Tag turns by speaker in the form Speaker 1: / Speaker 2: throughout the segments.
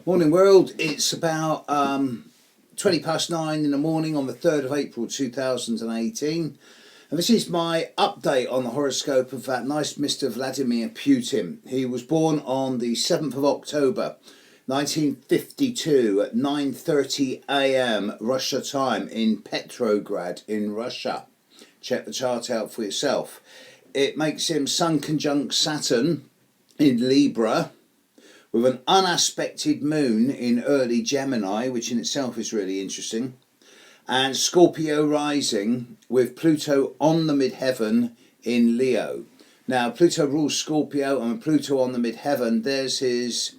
Speaker 1: Morning world, it's about 20 past 9 in the morning on the 3rd of April 2018, and this is my update on the horoscope of that nice Mr. Vladimir Putin. He was born on the 7th of October 1952 at 9:30 a.m. Russia time in Petrograd in Russia. Check the chart out for yourself. It makes him Sun conjunct Saturn in Libra, with an unaspected moon in early Gemini, which in itself is really interesting, and Scorpio rising with Pluto on the midheaven in Leo. Now, Pluto rules Scorpio, and with Pluto on the midheaven, there's his,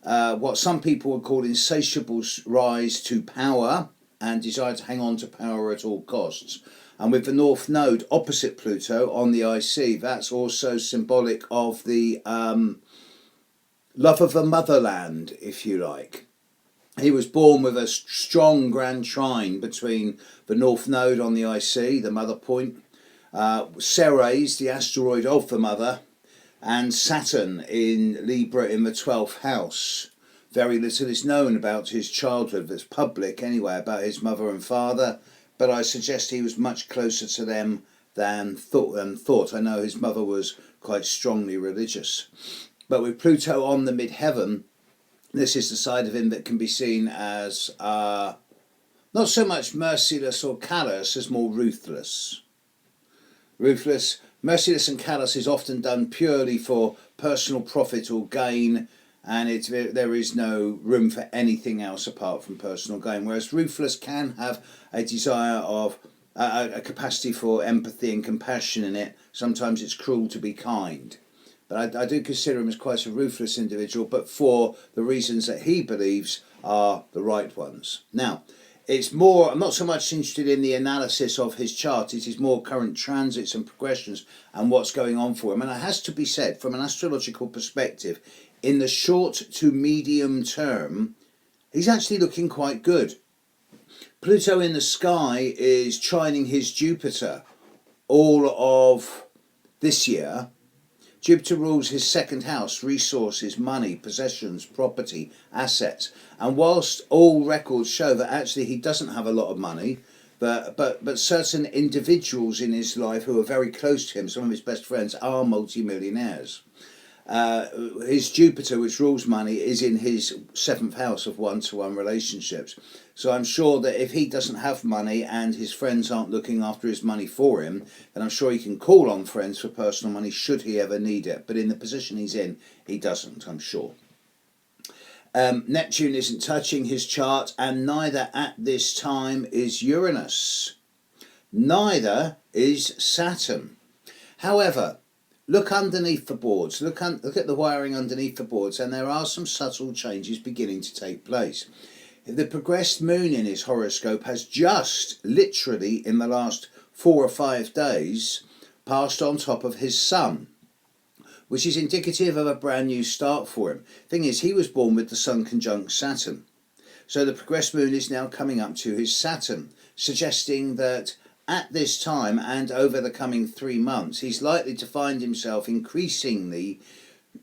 Speaker 1: what some people would call insatiable rise to power and desire to hang on to power at all costs. And with the North Node opposite Pluto on the IC, that's also symbolic of the love of the motherland, if you like. He was born with a strong grand trine between the North Node on the IC, the mother point, Ceres, the asteroid of the mother, and Saturn in Libra in the 12th house. Very little is known about his childhood that's public anyway, about his mother and father, but I suggest he was much closer to them than thought. I know his mother was quite strongly religious. But with Pluto on the midheaven, this is the side of him that can be seen as not so much merciless or callous as more ruthless. Ruthless, merciless and callous is often done purely for personal profit or gain, and there is no room for anything else apart from personal gain. Whereas ruthless can have a desire of a capacity for empathy and compassion in it. Sometimes it's cruel to be kind. But I do consider him as quite a ruthless individual, but for the reasons that he believes are the right ones. Now, I'm not so much interested in the analysis of his chart, it is more current transits and progressions and what's going on for him. And it has to be said, from an astrological perspective, in the short to medium term, he's actually looking quite good. Pluto in the sky is trining his Jupiter all of this year. Jupiter rules his second house, resources, money, possessions, property, assets. And whilst all records show that actually he doesn't have a lot of money, but certain individuals in his life who are very close to him, some of his best friends, are multimillionaires. His Jupiter, which rules money, is in his 7th house of one-to-one relationships. So I'm sure that if he doesn't have money and his friends aren't looking after his money for him, then I'm sure he can call on friends for personal money should he ever need it. But in the position he's in, he doesn't, I'm sure. Neptune isn't touching his chart, and neither at this time is Uranus. Neither is Saturn. However, look underneath the boards, look at the wiring underneath the boards, and there are some subtle changes beginning to take place. The progressed moon in his horoscope has just, literally in the last 4 or 5 days, passed on top of his sun, which is indicative of a brand new start for him. Thing is, he was born with the Sun conjunct Saturn. So the progressed moon is now coming up to his Saturn, suggesting that at this time and over the coming 3 months, he's likely to find himself increasingly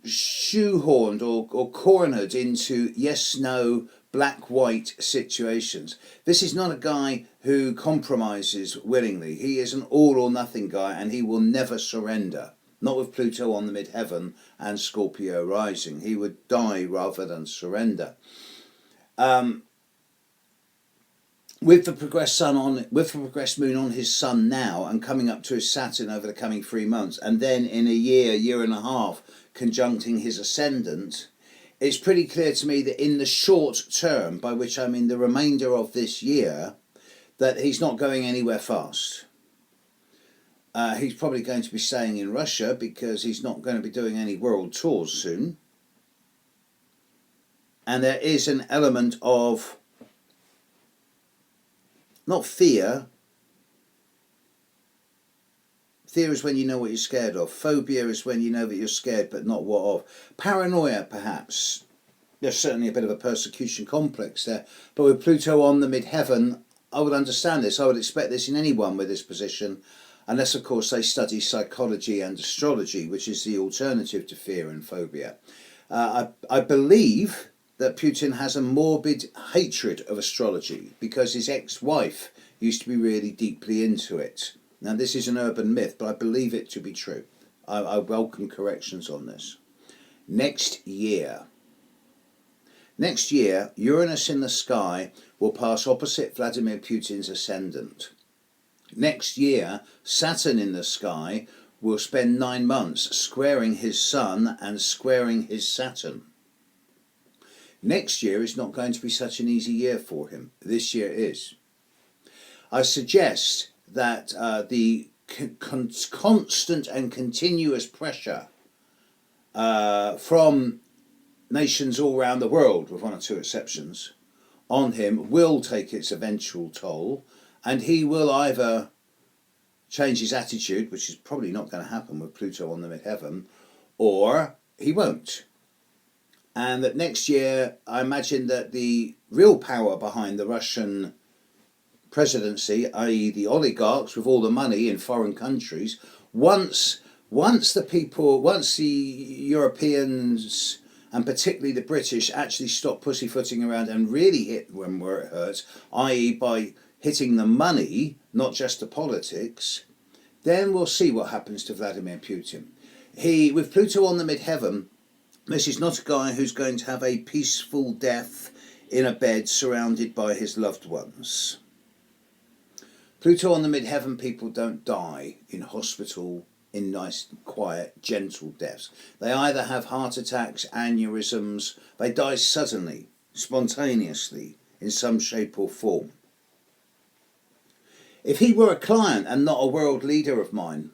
Speaker 1: shoehorned or cornered into yes-no, black-white situations. This is not a guy who compromises willingly. He is an all-or-nothing guy, and he will never surrender. Not with Pluto on the midheaven and Scorpio rising. He would die rather than surrender. With the progressed moon on his sun now and coming up to his Saturn over the coming 3 months, and then in a year and a half conjuncting his ascendant, it's pretty clear to me that in the short term, by which I mean the remainder of this year, that he's not going anywhere fast. He's probably going to be staying in Russia because he's not going to be doing any world tours soon. And there is an element of not fear. Fear is when you know what you're scared of. Phobia is when you know that you're scared but not what of. Paranoia, perhaps. There's certainly a bit of a persecution complex there. But with Pluto on the midheaven, I would understand this. I would expect this in anyone with this position. Unless, of course, they study psychology and astrology, which is the alternative to fear and phobia. I believe that Putin has a morbid hatred of astrology because his ex-wife used to be really deeply into it. Now, this is an urban myth, but I believe it to be true. I welcome corrections on this. Next year, Uranus in the sky will pass opposite Vladimir Putin's ascendant. Next year, Saturn in the sky will spend 9 months squaring his Sun and squaring his Saturn. Next year is not going to be such an easy year for him. This year is. I suggest that the constant and continuous pressure from nations all around the world, with 1 or 2 exceptions, on him will take its eventual toll, and he will either change his attitude, which is probably not going to happen with Pluto on the midheaven, or he won't. And that next year, I imagine that the real power behind the Russian presidency, i.e. the oligarchs with all the money in foreign countries, once the Europeans and particularly the British actually stop pussyfooting around and really hit them where it hurts, i.e. by hitting the money, not just the politics, then we'll see what happens to Vladimir Putin. With Pluto on the midheaven, this is not a guy who's going to have a peaceful death in a bed surrounded by his loved ones. Pluto on the midheaven people don't die in hospital in nice, quiet, gentle deaths. They either have heart attacks, aneurysms, they die suddenly, spontaneously, in some shape or form. If he were a client and not a world leader of mine,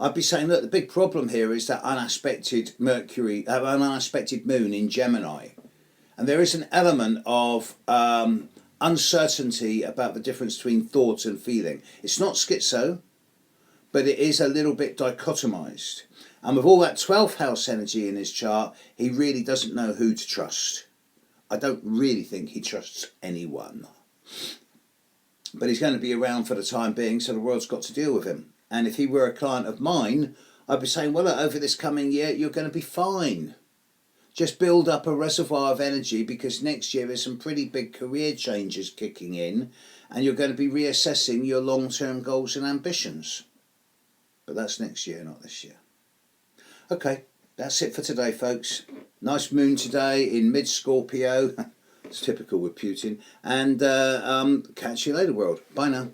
Speaker 1: I'd be saying, look, the big problem here is that unaspected moon in Gemini. And there is an element of uncertainty about the difference between thought and feeling. It's not schizo, but it is a little bit dichotomized. And with all that 12th house energy in his chart, he really doesn't know who to trust. I don't really think he trusts anyone. But he's going to be around for the time being, so the world's got to deal with him. And if he were a client of mine, I'd be saying, well, look, over this coming year, you're going to be fine. Just build up a reservoir of energy, because next year there's some pretty big career changes kicking in, and you're going to be reassessing your long-term goals and ambitions. But that's next year, not this year. Okay, that's it for today, folks. Nice moon today in mid-Scorpio. It's typical with Putin. And catch you later, world. Bye now.